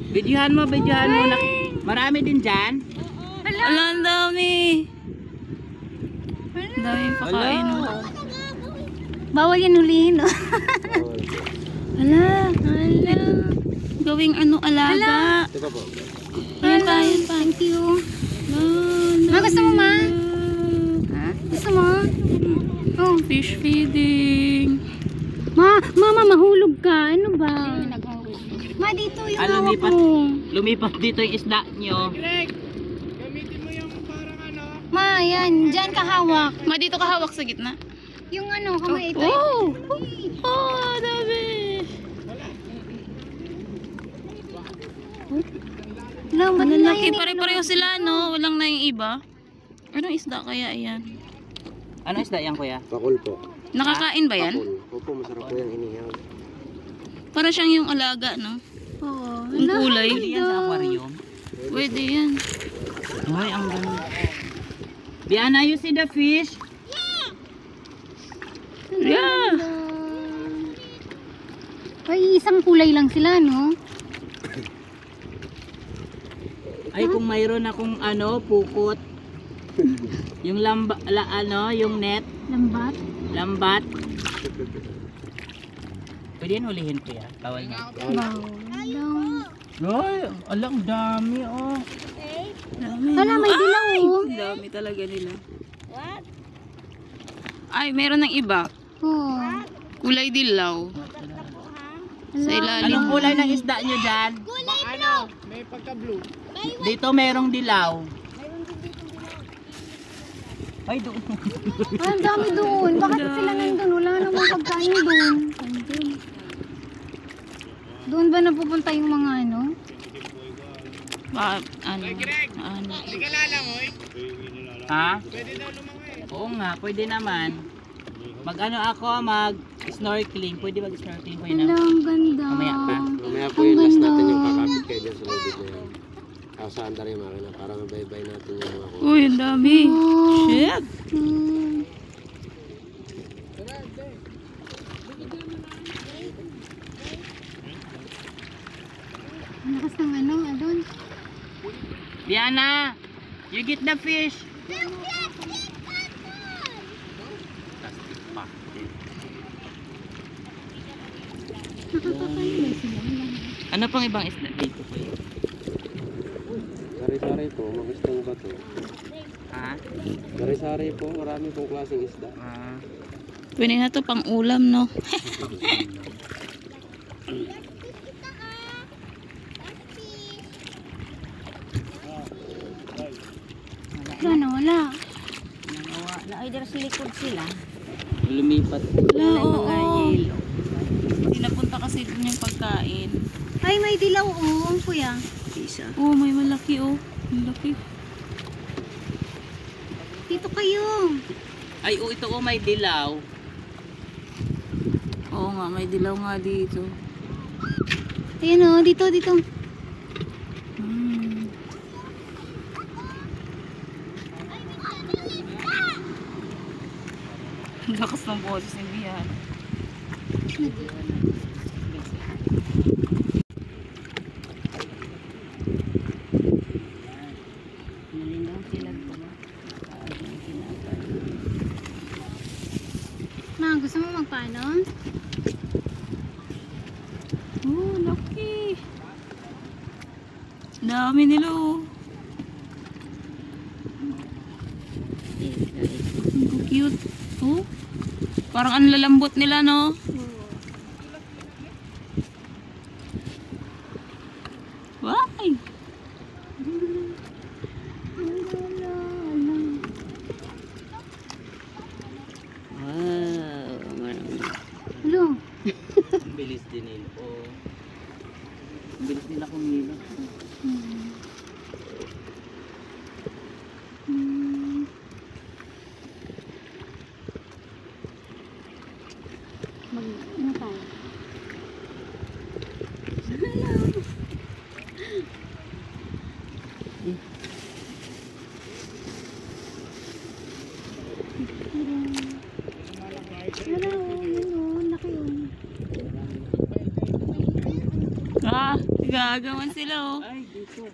Videohan mo. Marami din dyan. Wala, ang dami. Ang dami pakain. Bawal yan hulihin. Hala. Gawing alaga. Yan pa. Thank you. Ma, gusto mo, ma? Gusto mo? Oh. Fish feeding. Mama, mahulog ka. Ano ba? Ma, dito yung hawak mo. Lumipat dito yung isda nyo. Gamitin mo yung parang Ma, yan. Diyan ka hawak. Ma, dito ka hawak sa gitna. Yung kamay ito. Oh, dami. Ang laki, pare-pareho sila, no? Walang na yung iba. Anong isda kaya yan? Ano isda yan, kuya? Pakul po. Nakakain ba yan? Opo, masarap po yung inihaw. Para siyang yung alaga, no? Oo. Ang kulay. Pwede yan sa aquarium. Pwede yan. Ay, ang ganda. Biana, you see the fish? Yeah. Ay, isang kulay lang sila, no? Ay, kung mayroon akong pukot. Yung yung net. Lambat. Pwede yan hulihin, kuya. Bawal na. Ay, alang dami, oh. Dami. Hala, may dilaw, oh. Dami talaga nila. Ay, meron ng iba. Oh. Kulay dilaw. Sa ilalim. Anong kulay ng isda nyo dyan? May pagka-blue. Dito merong dilaw. Ay, doon. Ay, ang dami doon. Bakit sila nandun? Wala namang pagkain doon. Doon ba napupunta yung mga Hindi ka lalangoy? Ha? Pwede daw lumangoy. Oo nga, pwede naman. Mag-snorkeling. Pwede mag-snorkeling ko yun. Hala, ang ganda. Mamaya pa. Mamaya po yung last natin yung kakapit kayo dyan sa lobby na yan. Kasaan tayo yung makina para mabay-bay natin yung mga kuha. Uy, ang dami. Shit. Ang lakas ng doon. Diana, you get the fish. Nakakakain sila. Ano pang ibang isda dito po? Sari-sari po, magustong ba to? Ha? Sari-sari po, marami pong klaseng isda. Pwede na to pang ulam, no? Wala. Wala, ay dara sa likod sila. Lumipat. Oo. Pinapunta kasi dun yung pagkain. Ay, may dilaw, kuya. Isa. Oh, may malaki, oh. Malaki. Dito kayo. Ay, ito may dilaw. Oo nga, may dilaw nga dito. Ayan, dito. Lakas ng boses ng biyan. Ma, gusto mo magpaano? Oh, laki. Dami nila, oh. Ang cute. Oh. Parang ang lalambot nila, no? Why? Hello. Ang bilis din nila. Oh. Ang bilis nila kumilos. Ano tayo? Ah. Gagawan sila oh. Ay, dito.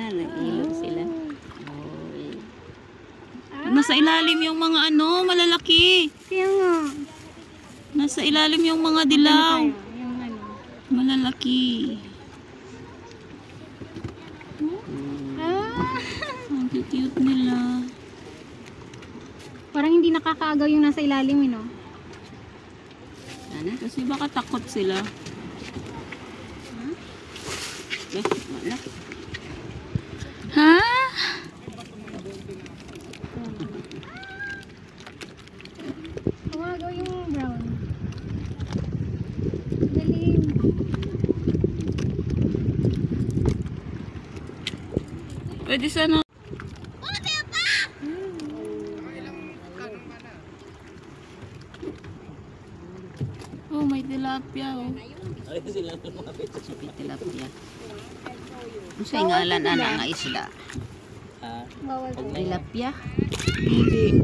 Nag-ilog sila. Nasa ilalim yung mga ano, malalaki. Kaya nga. Nasa ilalim yung mga dilaw. Yung ano. Malalaki. Ang cute nila. Parang hindi nakakaagaw yung nasa ilalim, no? Ano? Kasi baka takot sila. Ha? Kumagaw yung brown. Galing. Pwede sana. Oh, may tilapia oh. Ay, sila lumapit. May tilapia. Ano sa ngalan na nga isda? Ah, Bawal pag may Tilapia? Hindi.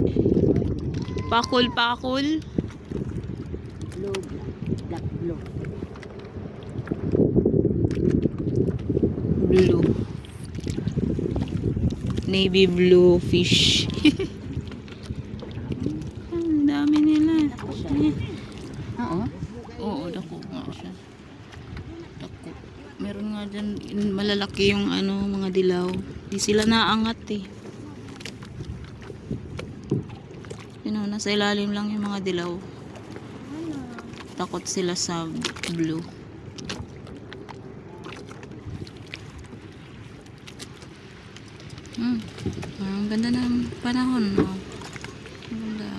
Pakul. Blue. Black blue. Blue. Navy blue fish. Ang dami nila. Oo. Oo, dako nga siya. Dako. Meron nga dyan, malalaki yung ano, mga dilaw. Di sila naangat eh. Yun o, nasa ilalim lang yung mga dilaw. Takot sila sa blue. Ang ganda ng panahon, no? Ang ganda.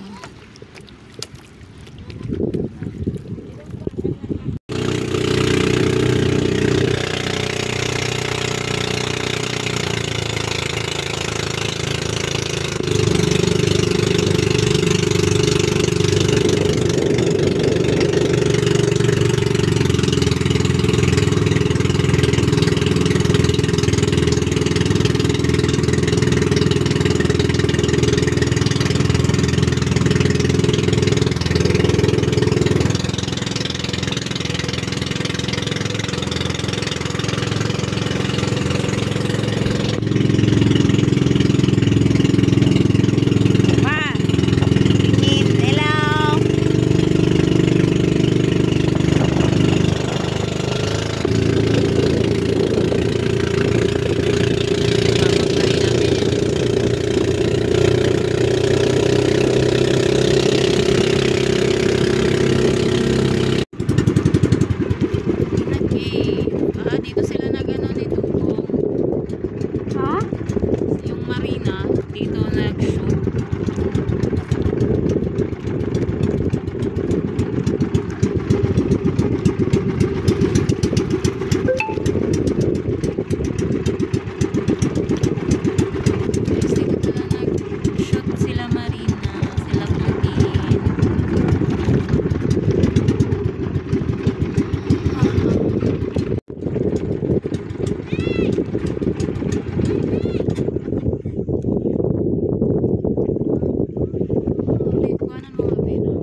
Dito sila nag-ano nito. Ha? Yung marina, dito nag-shoot. Guys, dito pala nag-shoot sila marina, sila Claudine. Kuhanan mo nga, Beno.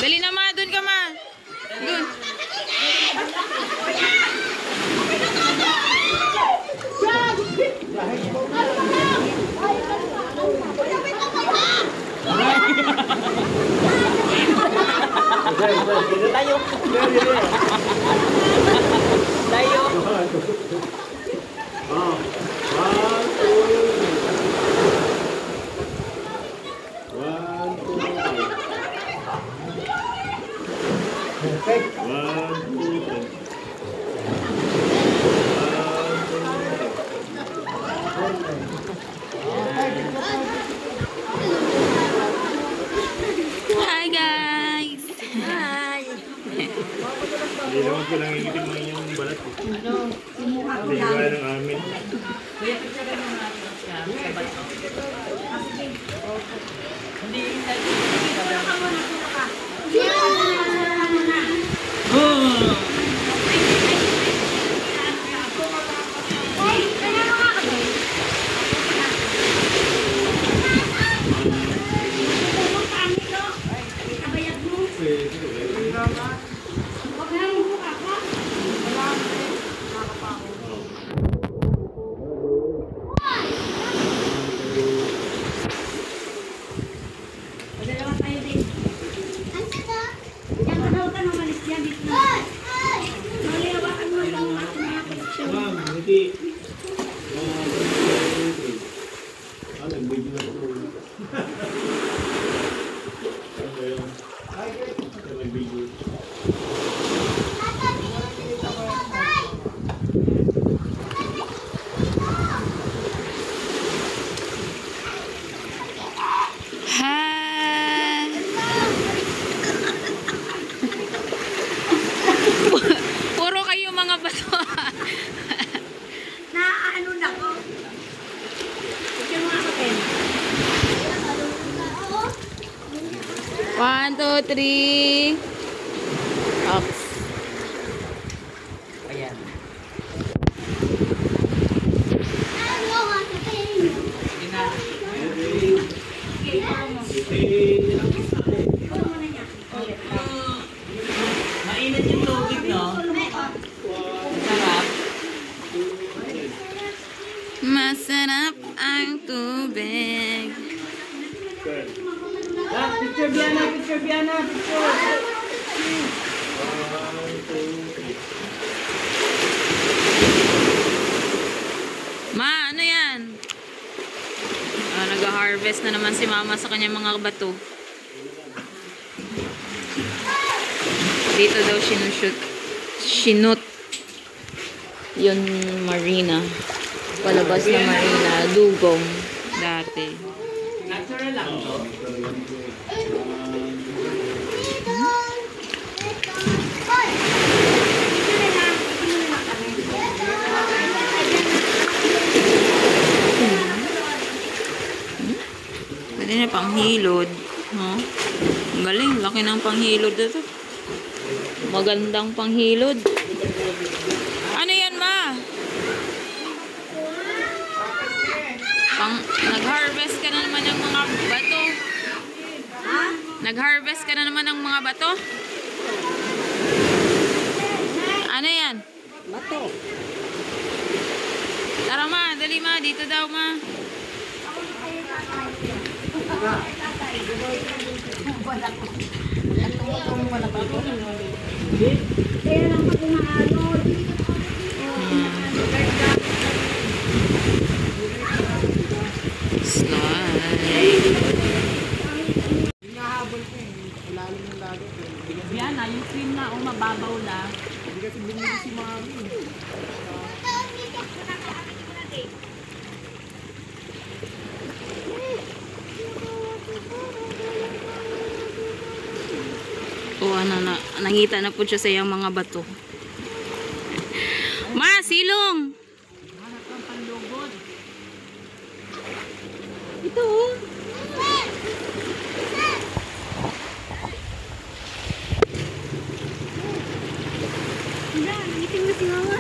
Dali na ma, dun ka ma. Dun. tayo. Tayo. Hi guys. Hi! Hindi naman ko nangingitim ng inyong balat. Hindi gaya ng amin. Ma'am, hindi. Nag-video na ito. Nag-video. Ha! Puro kayo mga bato. Naaano na ko. Ito mga kapatid. 1, 2, 3. Ox. Ayan. Sige na. Mainit yung tubig, no? Sarap. Masarap ang tubig. Picture, Biana! Picture, Biana! Picture! Ma, ano yan? Nag-harvest na naman si mama sa kanyang mga bato. Dito daw sinut yun marina. Palabas na marina. Dugong. Dati. Natural lang to. Pwede na panghilod. Huh? Ang galing. Laki ng panghilod ito. Magandang panghilod. Ano yan, ma? Nag-harvest ka na naman ng mga bato. Nag-harvest ka na naman ng mga bato? Ano yan? Bato. Tara ma, dali ma. Dito daw ma. Kaya lang pag umaano. Slide. Biana, yung cream na, mababaw na. Nangita na po siya sa iyang mga bato. Ma, silong! Ito oh. Wala, nangiting na si mama.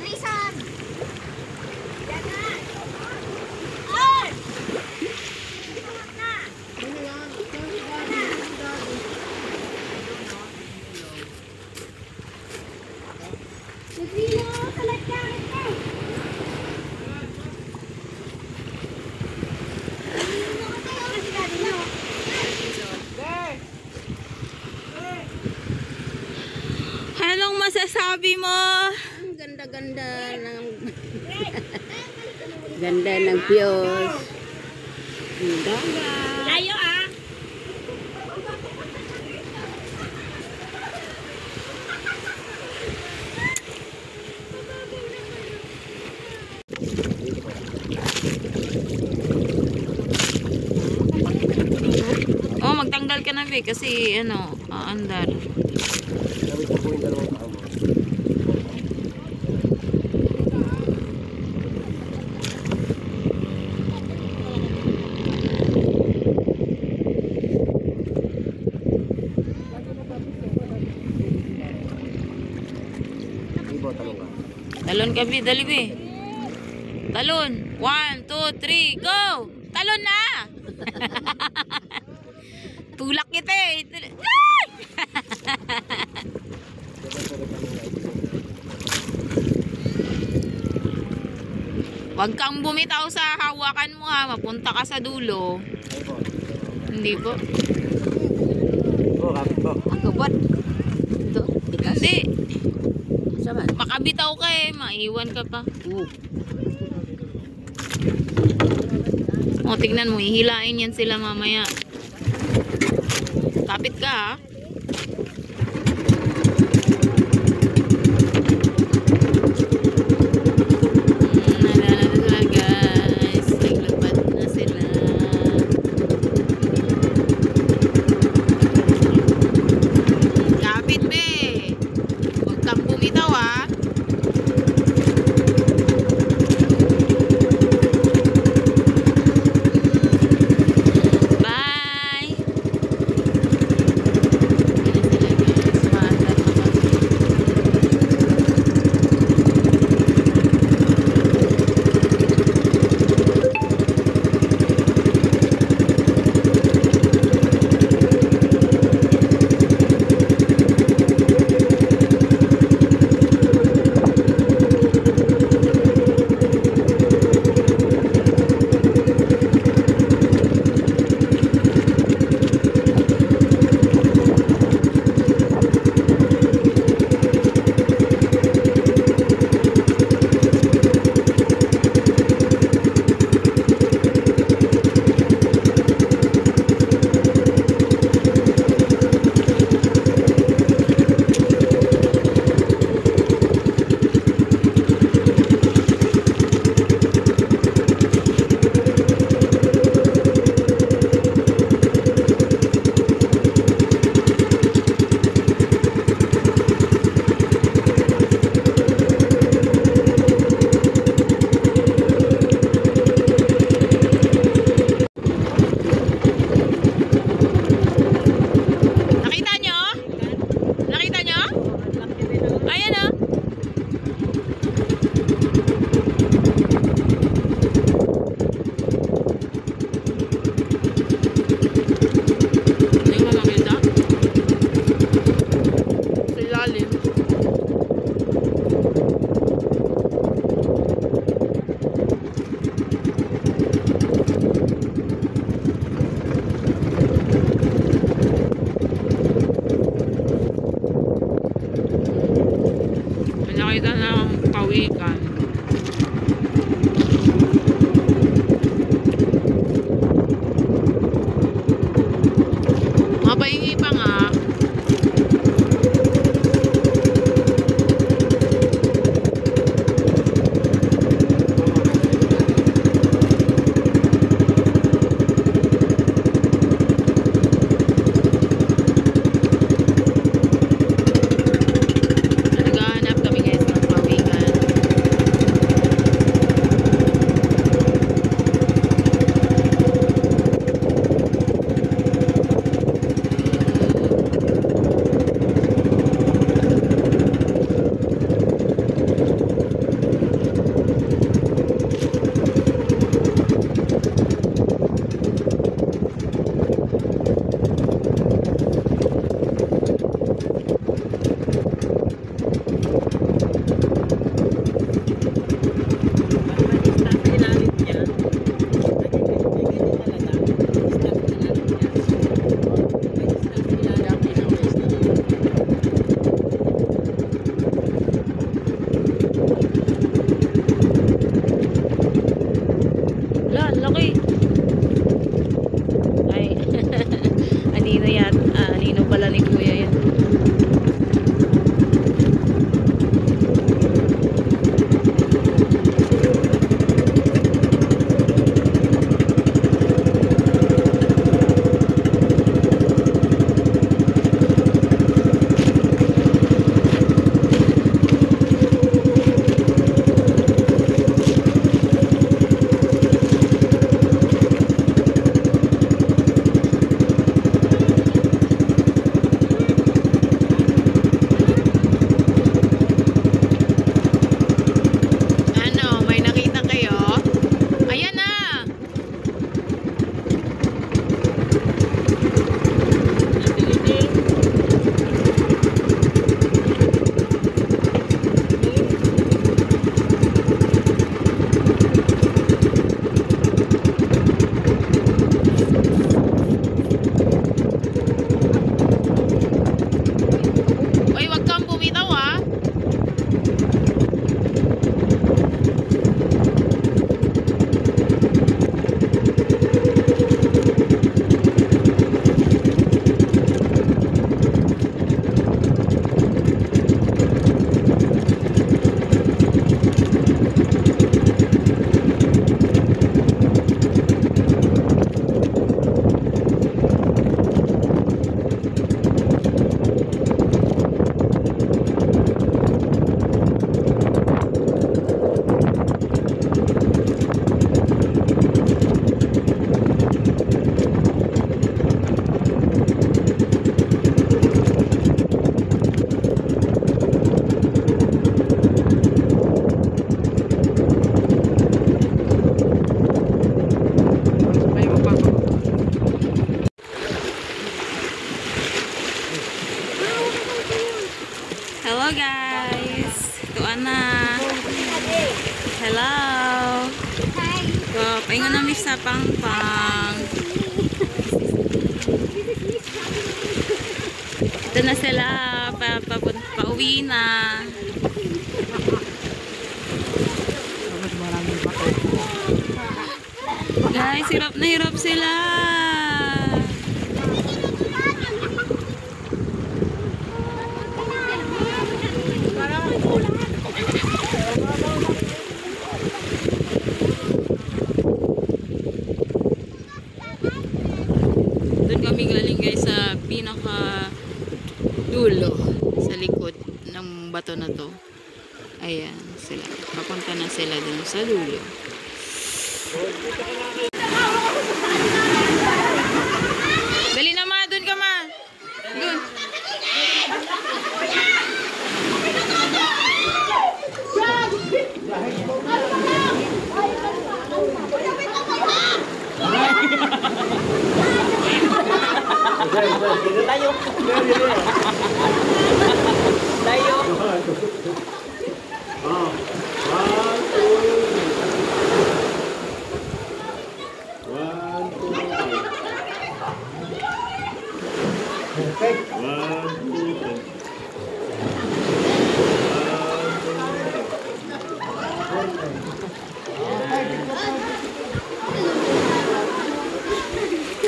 Trisan! Yan na! Ay! Nagrilo, kalat ka, kalat ka! Anong masasabi mo? Ang ganda-ganda ng ganda ng views. Ang dagat. Layo ah! Oh, magtanggal ka na be kasi ano, aandar. Sabi ko po yung dalawang tao mo. Talon ka, Bi. Dali, Bi. Talon. 1, 2, 3, go! Talon na! Tulak kita eh. Ay! Wag kang bumitaw sa hawakan mo ha. Mapunta ka sa dulo. Hindi po. Ako ba? Ito, tikas. Hindi. Saman. Makabitaw ka eh. Maiwan ka pa. O, tignan mo. Ihilain yan sila mamaya. Kapit ka ha. Mapahingi pa nga. Naghahanap kami guys ng pawikan. Hello. So, pahinga na miss sa pang-pang. Ito na sila. Pauwi na. Guys, hirap na hirap sila. Doon kami galing guys sa pinaka dulo sa likod ng bato na to. Ayan sila. Papunta na sila dun sa dulo. Dali na ma, dun ka ma. Dun. Tayo. Tayo.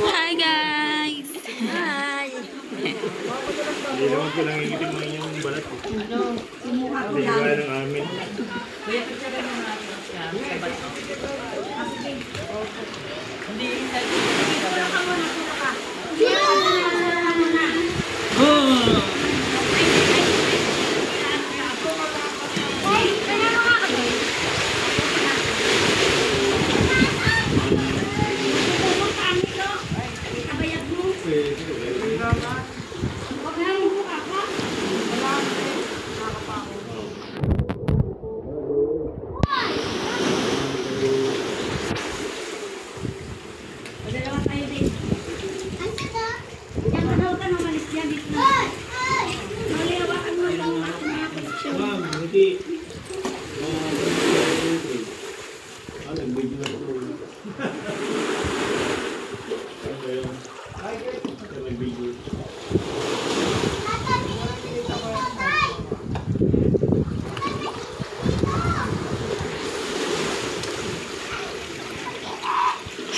Hi guys. Hi. Hindi naman po nangingitim ng inyong balat. Hindi gaya ng amin.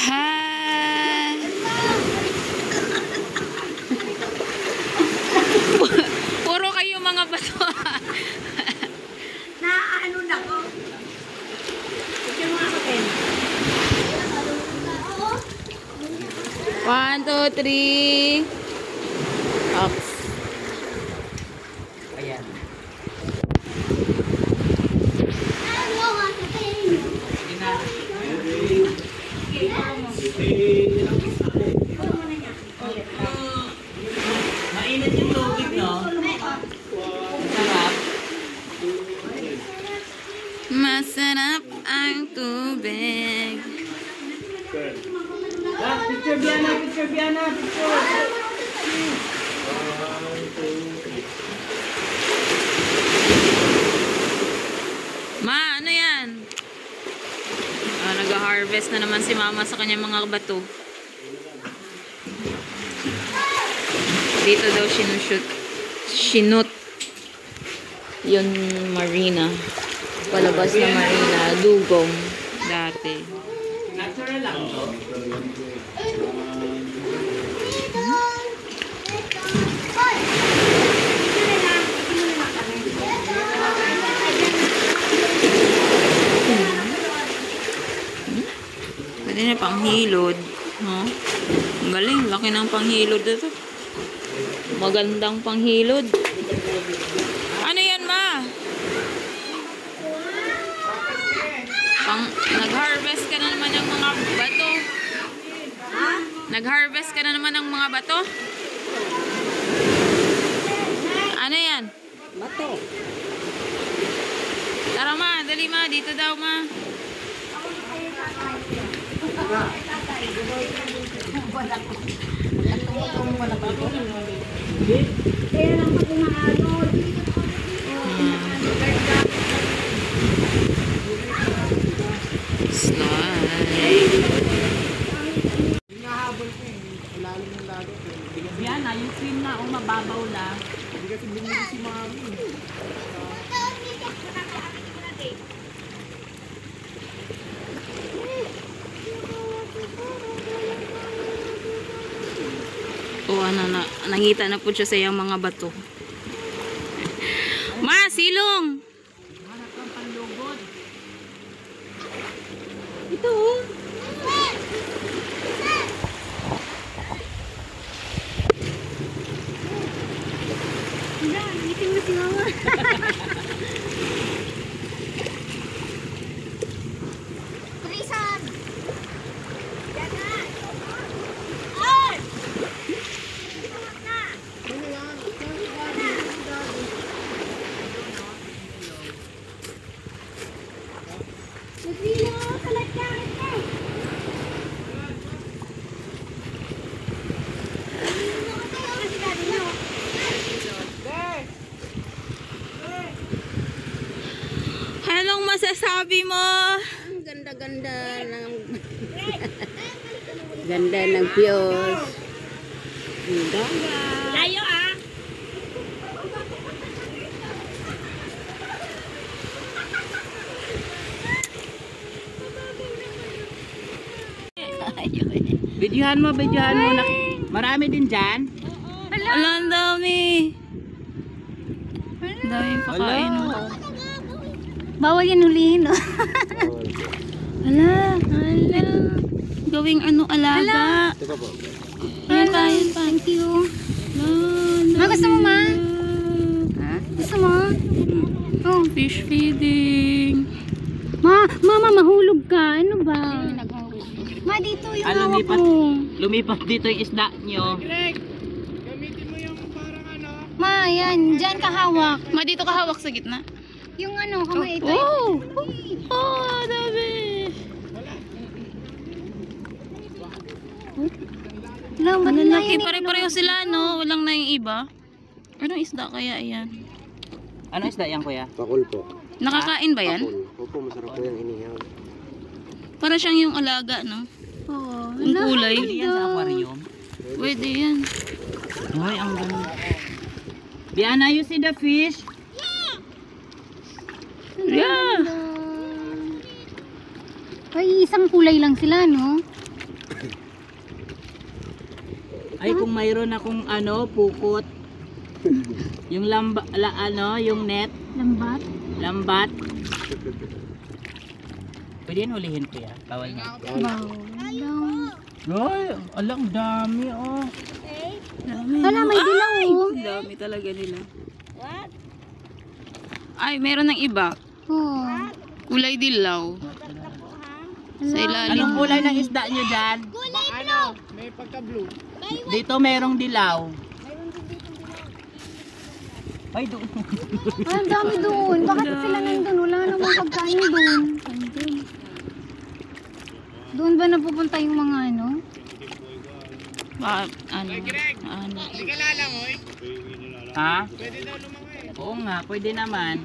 Hi. Puro kayo mga bato. Naano na ko. Yung mga kapel. 1, 2, 3. Ops. Ayan. Mainit yung tubig, no? Sarap. Masarap ang tubig. Picture Biana, picture Biana, picture. Ma, ano yan? Nag-harvest na naman si mama sa kanyang mga bato. Dito daw sinut yun marina. Palabas na marina. Dugong. Dati. Natural lang to. Pwede na panghilod. Huh? Ang galing. Laki ng panghilod na to. Magandang panghilod. Ano yan, ma? Nag-harvest ka na naman ng mga bato. Ha? Nag-harvest ka na naman ng mga bato? Ano yan? Bato. Tara ma, dali ma. Dito daw ma. Kaya lang pag umaano. Slide. Yan na, yung cream na, mababaw lang. O ano na, nangita na po siya sa iyang mga bato. Ma, silong! Ito oh. Iting mo si mama. Prisan! Yan na! Ay! Anong masasabi mo? Ang ganda-ganda ng ganda ng Piyos. Ang ganda. Layo ah! Videohan mo na. Marami din dyan. Ala, ang dami. Ang dami pakain. Bawal yan hulihin, no? Ala, ala. Gawing ano, alaga. Ito po. Ayan pa, ayan pa. Thank you. Ma, gusto mo, ma? Ha? Gusto mo? Oh. Fish feeding. Mama, mahulog ka. Ano ba? Ma, dito yung hawak lumipat, mo. lumipat dito yung isda nyo. Ma, yan. Diyan ka hawak. Ma, dito ka hawak sa gitna. Yung ano, kamay ito. Oh! Oh, dami. Malalaki. Pare-pareho sila, no? Walang na yung iba. Anong isda kaya yan? Ano isda yan, kuya? Pakul po. Nakakain ba yan? Pakul. Opo, masarap po yung inihaw. Para siyang yung alaga, no? Oo. Yung kulay. Pwede yan sa aquarium. Pwede yan. Ay, ang ganda. Diana, you see the fish? Yeah! Ay, isang kulay lang sila, no? Ay, kung mayroon akong ano, pukot. Yung yung net, Lambat. lambat. Pwede yan hulihin ko yan. Bawal na. Bawal. Ay, alang dami oh. Dami. Hala, may dilaw, oh. Ang dami talaga nila. Ay, meron ng iba. Oh. Kulay dilaw. Sa ilalim. Anong kulay ng isda nyo dyan? May pagka-blue. Dito merong dilaw. Ay, doon. Ay, ang dami doon. Bakit sila nandun? Wala namang pagkain doon. Doon ba napupunta yung mga ano? Ano? Ha? Pwede daw lumangoy. Oo nga, pwede naman.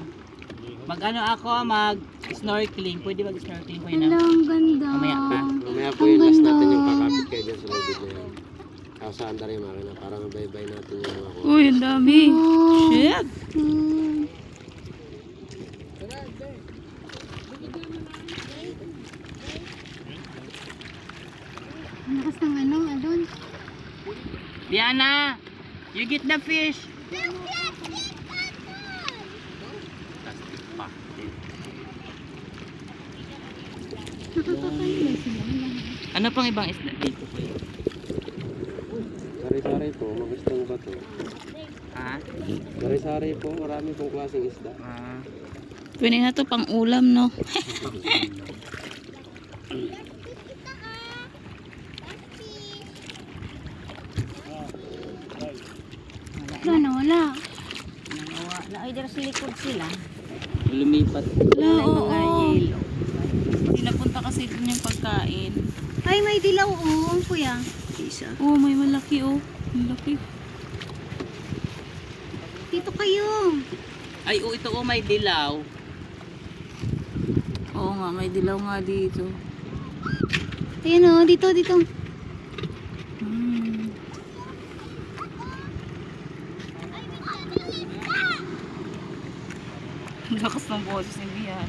Mag-ano ako, mag-snorkeling. Pwede mag-snorkeling ko yun. Hala, ang ganda. Mamaya pa. Mamaya po yung last natin yung kakapit kayo dyan sa lubid na yan. Sa andar yung makina para mabaybay natin yung mga kuha. Uy, ang dami. Shit. Ang lakas ng ano, doon. Diana, you get the fish. Ano pang ibang isda dito? Sari-sari po, magustong ba to? Ha? Sari-sari po, marami pong klaseng isda. Pwede na to pang ulam, no? Wala na, wala. Ay, dito sa likod sila. Lumipat. Wala, oo. Mga yelo. Pinapunta kasi dun yung pagkain. Ay, may dilaw, oh, kuya. Isa. Oh, may malaki, oh. Malaki. Dito kayo. Ay, ito may dilaw. Oo, Oo nga, may dilaw nga dito. Ayan o, dito, dito. Hmm. Ang lakas ng boses ni Bian.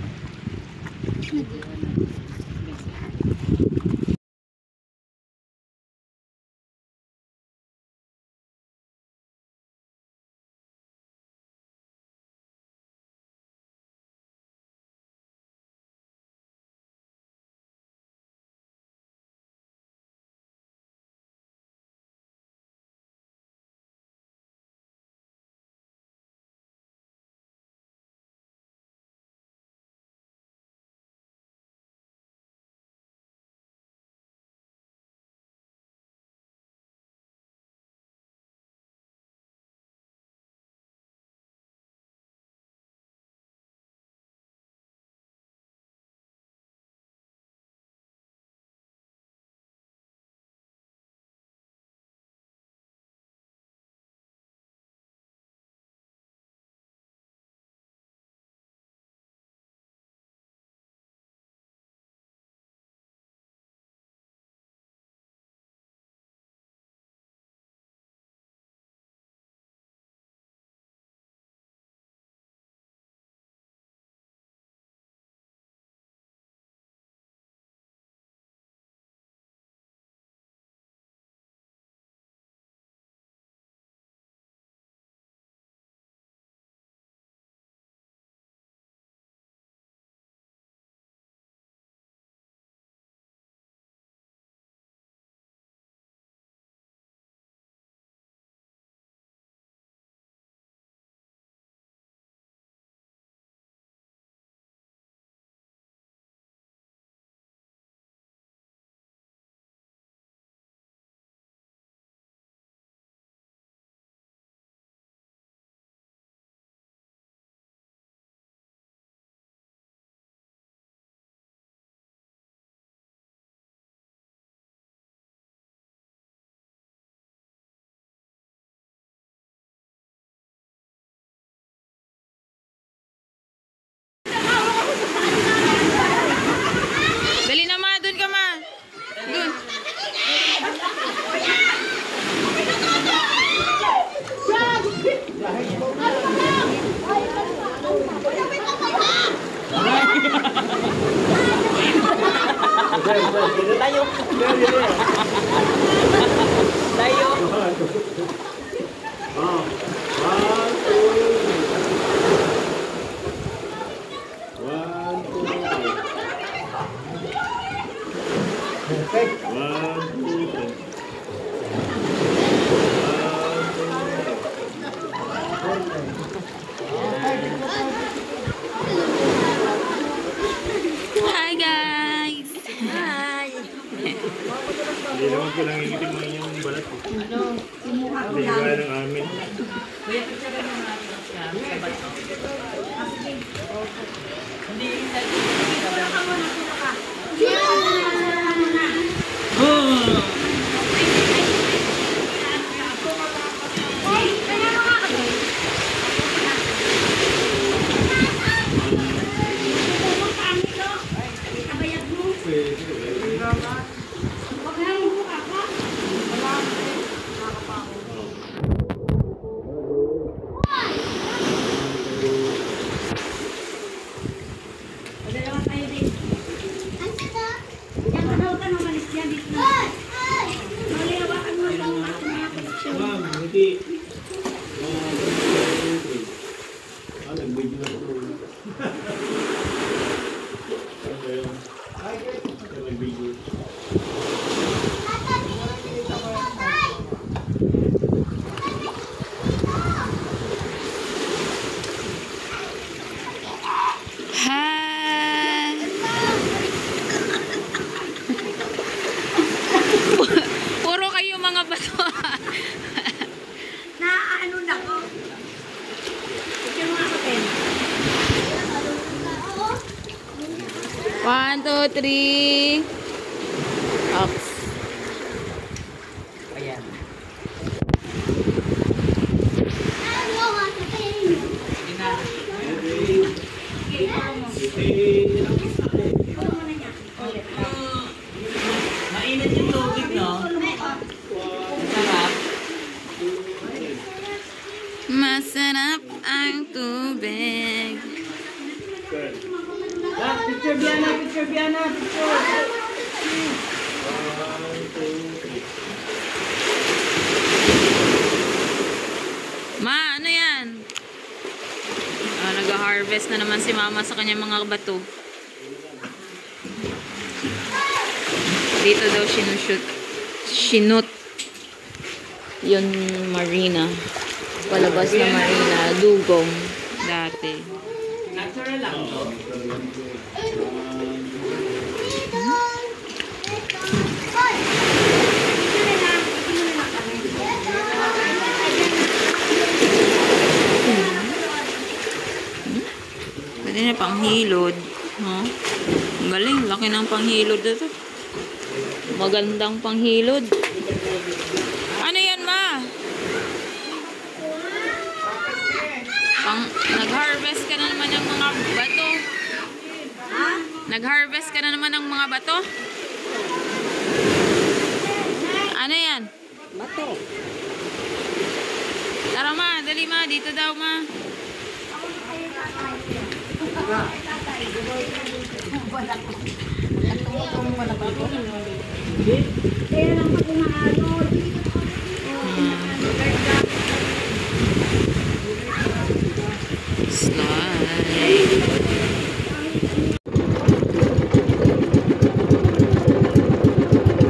Dali na ma, dun ka ma. Dun. Tayo. Tayo. Hi guys. Hi. Hindi naman po nangingitim ng inyong balat. Hindi gaya ng amin. Kuya, picture mo natin siya sa bato. Hindi Hi. Puro kayo mga bato. Ano na ko? Picture mo ako, Pen. 1, 2, 3. Ops. Ayan. Sige na. Diana, picture. Ma, ano yan? Nag-harvest na naman si mama sa kanyang mga bato. Dito daw sinut yun marina. Palabas na marina. Dugong. Dati. Natural lang to. Pwede na panghilod. Huh? Ang galing. Laki ng panghilod na to. Magandang panghilod. Ano yan, ma? Nag-harvest ka na naman ng mga bato. Ha? Nag-harvest ka na naman ng mga bato? Ano yan? Bato. Tara ma, dali ma. Dito daw ma.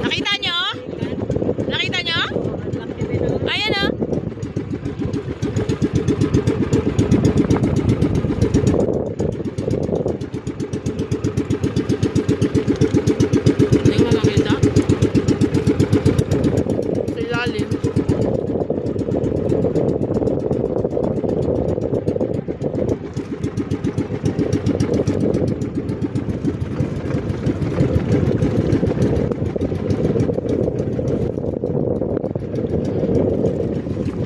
Nakita nyo? Nakita nyo? Ayan o. Hindi mo makita? Sa ilalim.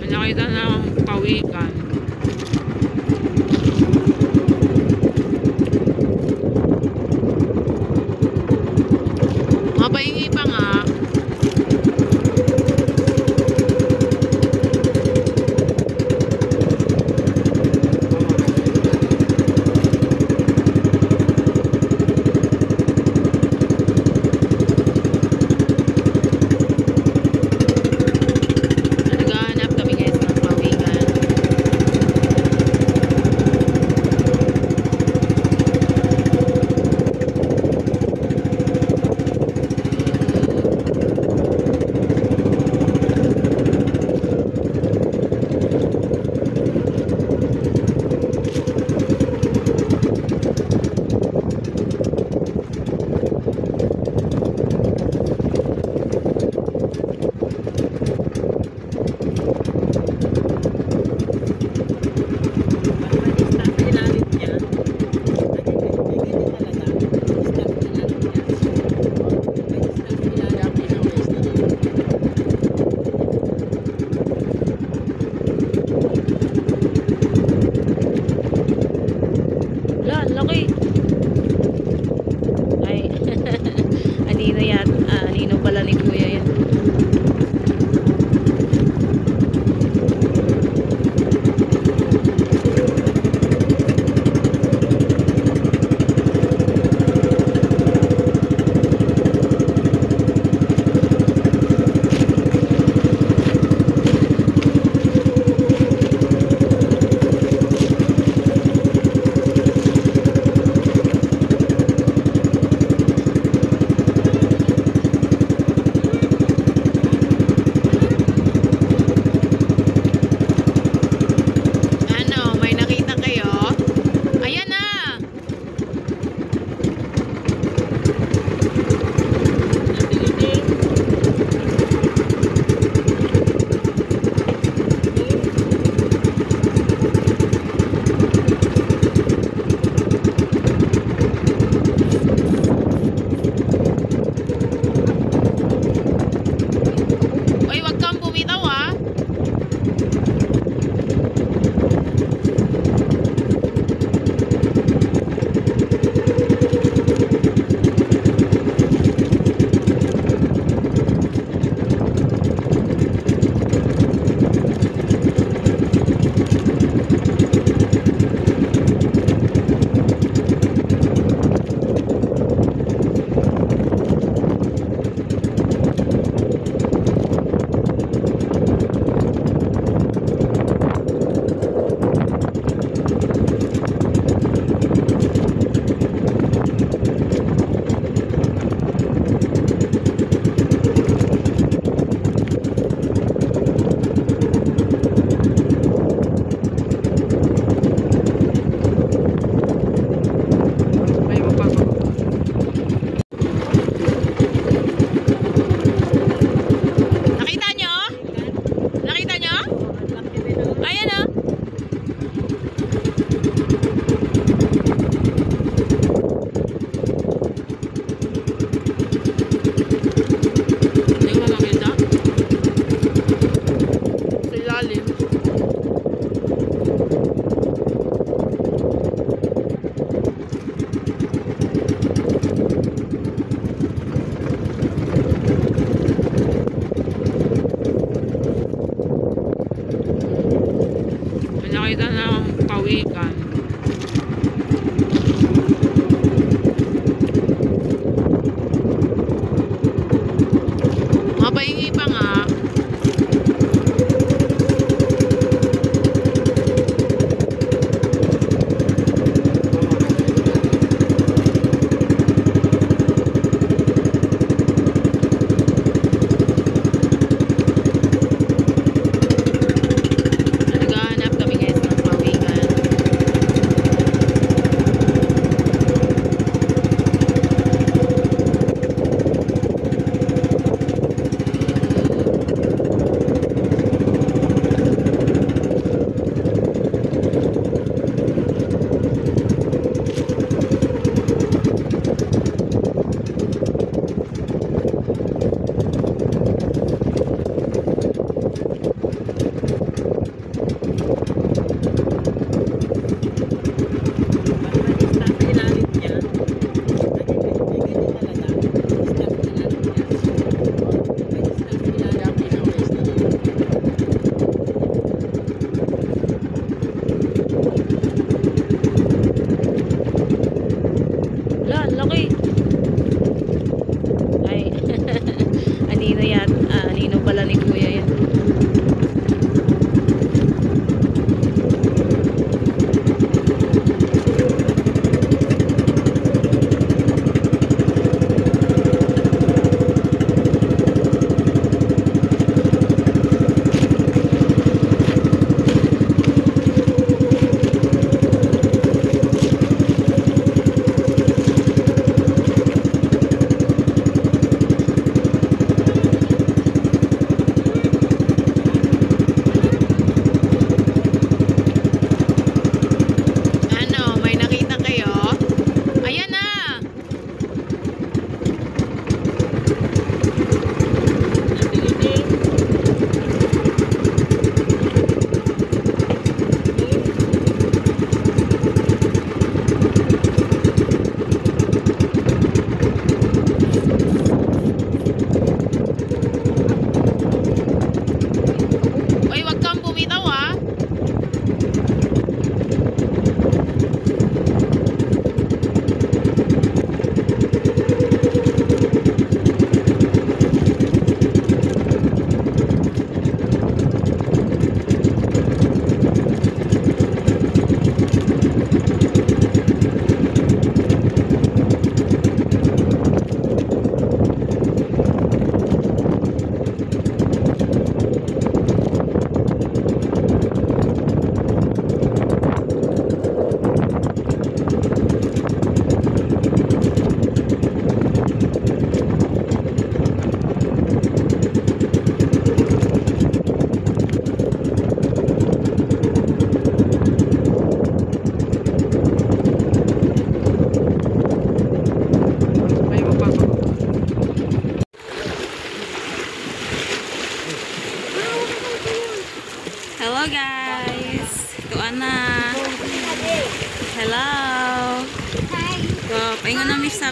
Nakita na ang pawikan. Mapahingi pa nga. Naghahanap kami guys ng pawikan. Wala, laki. Ay, anino yan. Anino pala ni kuya yan.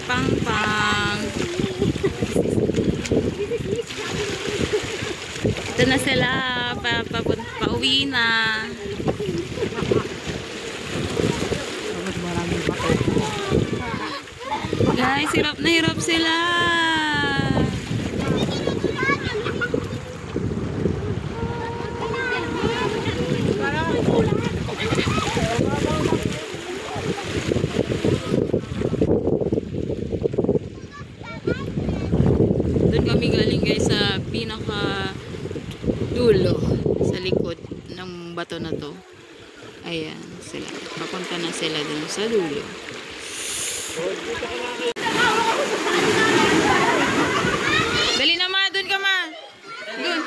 pang pang. Ito na sila, pauwi na. Guys, hirap na hirap sila. Doon kami galing guys sa pinaka dulo sa likod ng bato na to. Ayan sila. Papunta na sila dun sa dulo. Dali na ma, dun ka ma. Dun.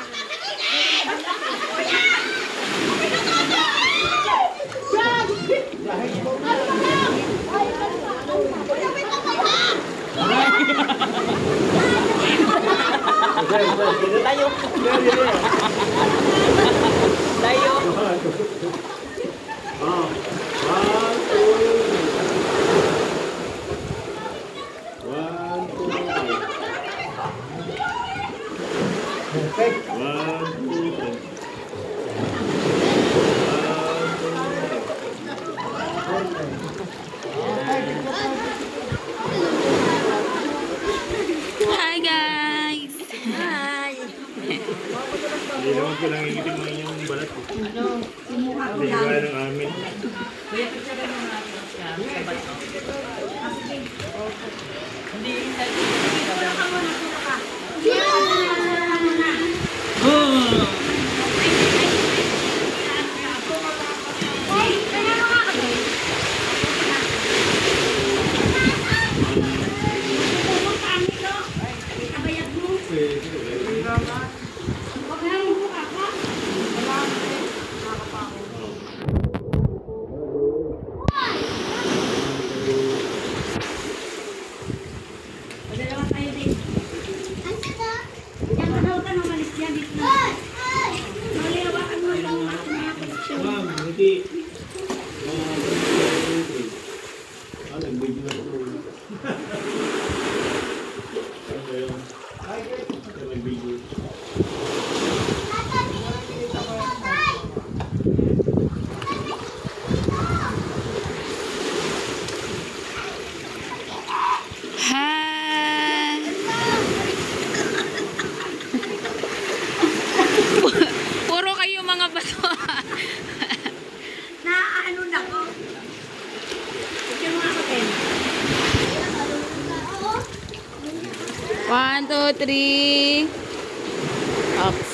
Tayo. Tayo. Hi guys. Hi. Hindi naman po nangingitim ng inyong balat. Hindi gaya ng amin. Kuya, picture mo natin siya sa bato. Hindi yung Puro kayo mga bato. Naano na ko. Picture mo ako, Ken. 1, 2, 3. Ops.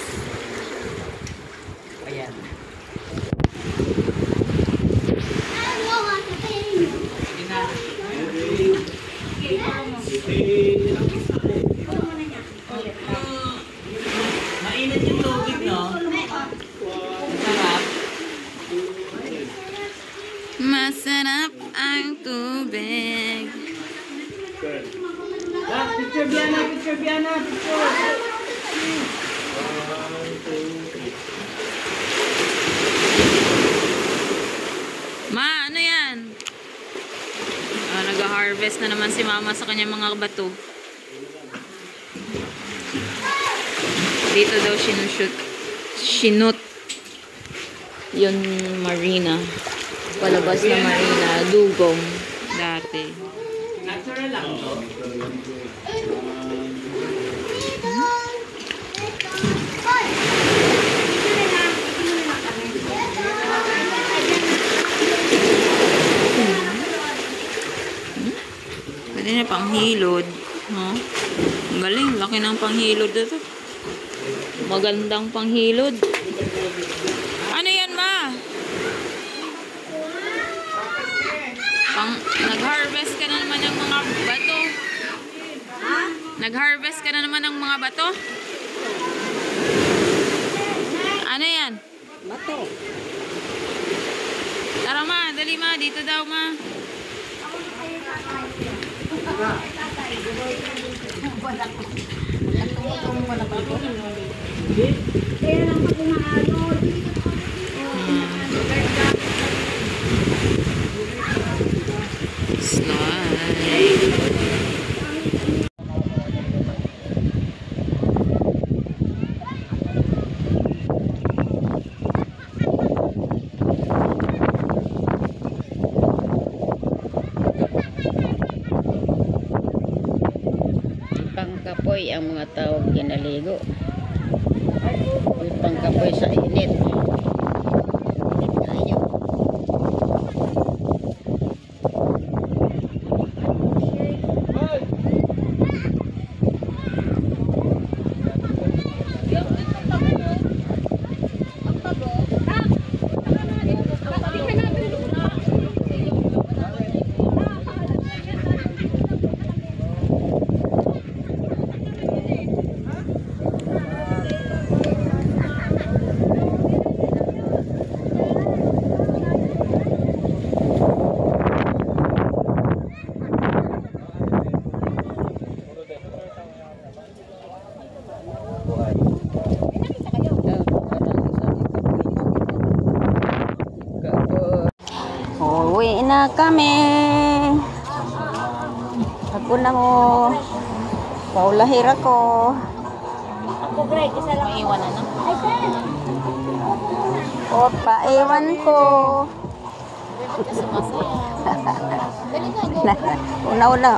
ayan. Mainit yung tubig, no? Masarap. Masarap ang tubig. Picture Biana, picture Biana, picture. Ma, ano yan? Nag-harvest na naman si mama sa kanyang mga bato. Dito daw sinut yung marina. Palabas na marina. Dugong. Dati. Natural lang to. Pwede na panghilod. Huh? Ang galing. Laki ng panghilod na to. Magandang panghilod. Ano yan, ma? Nag-harvest ka na naman ng mga bato. Ha? Nag-harvest ka na naman ng mga bato? Ano yan? Bato. Tara ma, dali ma. Dito daw ma. Kaya lang pa kumahalod. Slide. Pangkapoy ang mga tao ginaligo. May pangkapoy sa init. Init kayo. Uwi na kami. Ako na mo. Paulahir ako. Maiwan na. O, paiwan ko.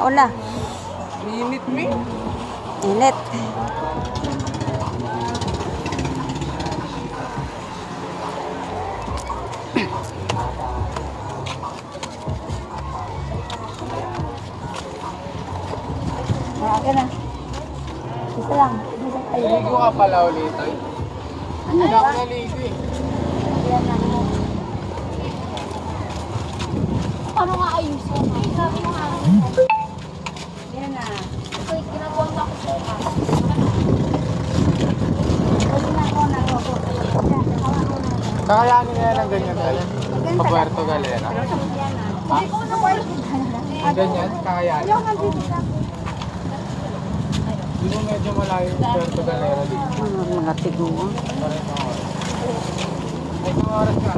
Una. Init mi? Init. Okay na. Isa lang. Ligo ka pala ulit ay. Ano ba? Naligo eh. Paano nga ayusin? Sabi mo nga. Yan na. Ito, ginagawa ko ako sa iba. Kakayanin nila ng ganyan tayo. Sa Puerto Galera. Ganyan, kakayanin. Hindi mo medyo malayo yung Puerto Galera dito. Mga tiguan. May mga oras ka.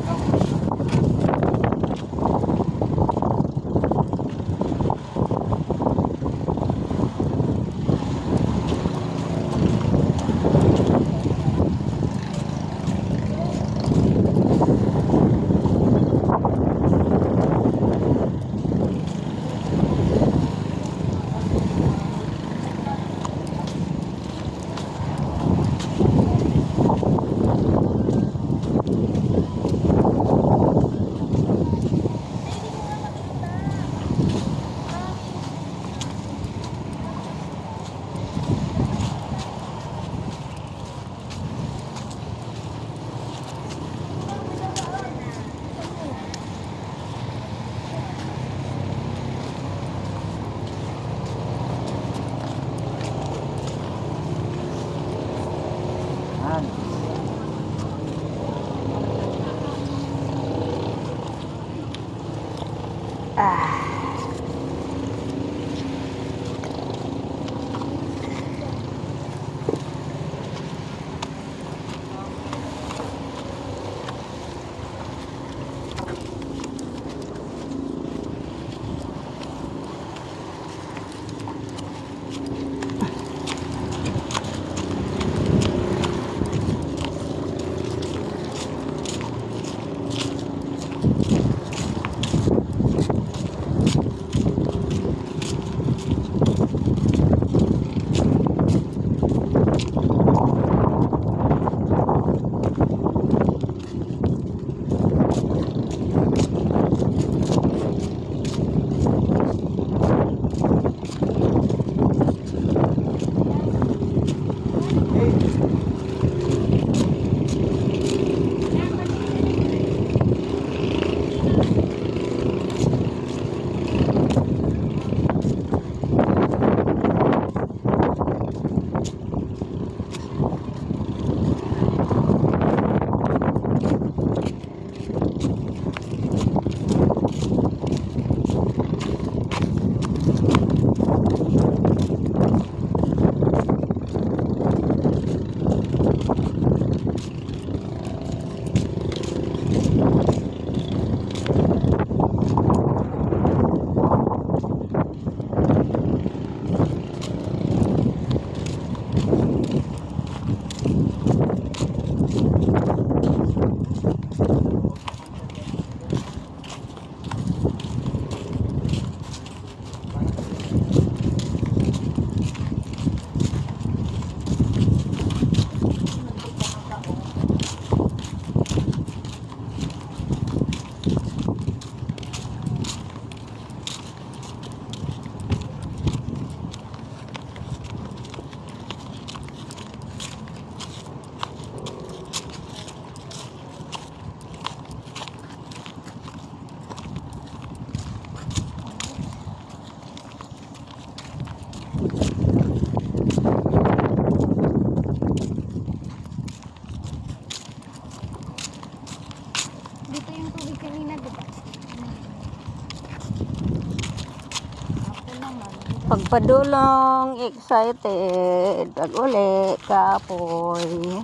Padulong excited. Pag uli, kapoy.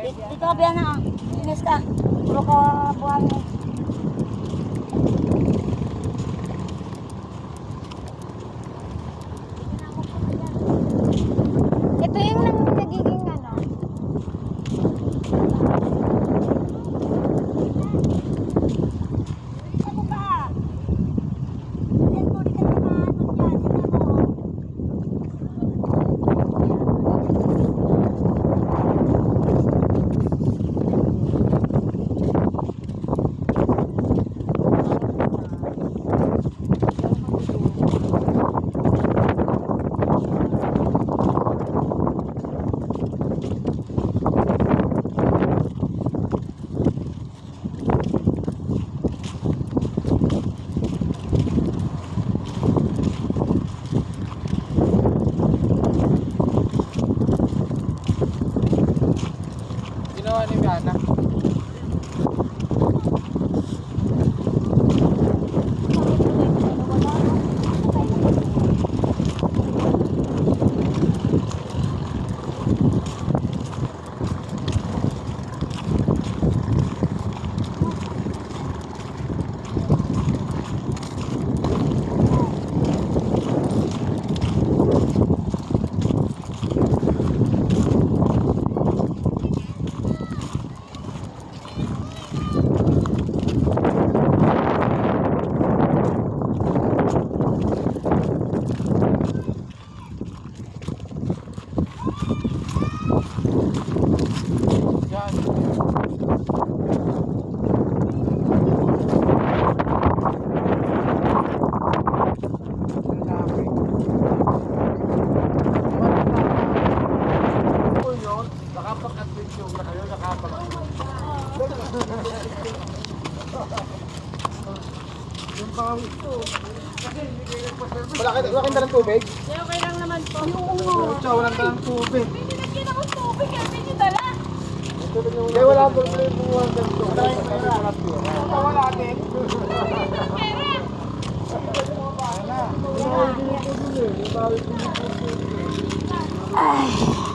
Dito ka biya na. Linis ka. Puro ka buhang eh. Ito yung nagiging ano. Ano ba? Diyan po, di ka naman. Ginawa ni Biana. Wala kang dalang tubig? Okay lang naman po. Chow, walang dalang tubig. Binigyan ako tubig. Kasi niyo dala. Kaya wala po rin kung walang dalang tubig. Wala din. Ay.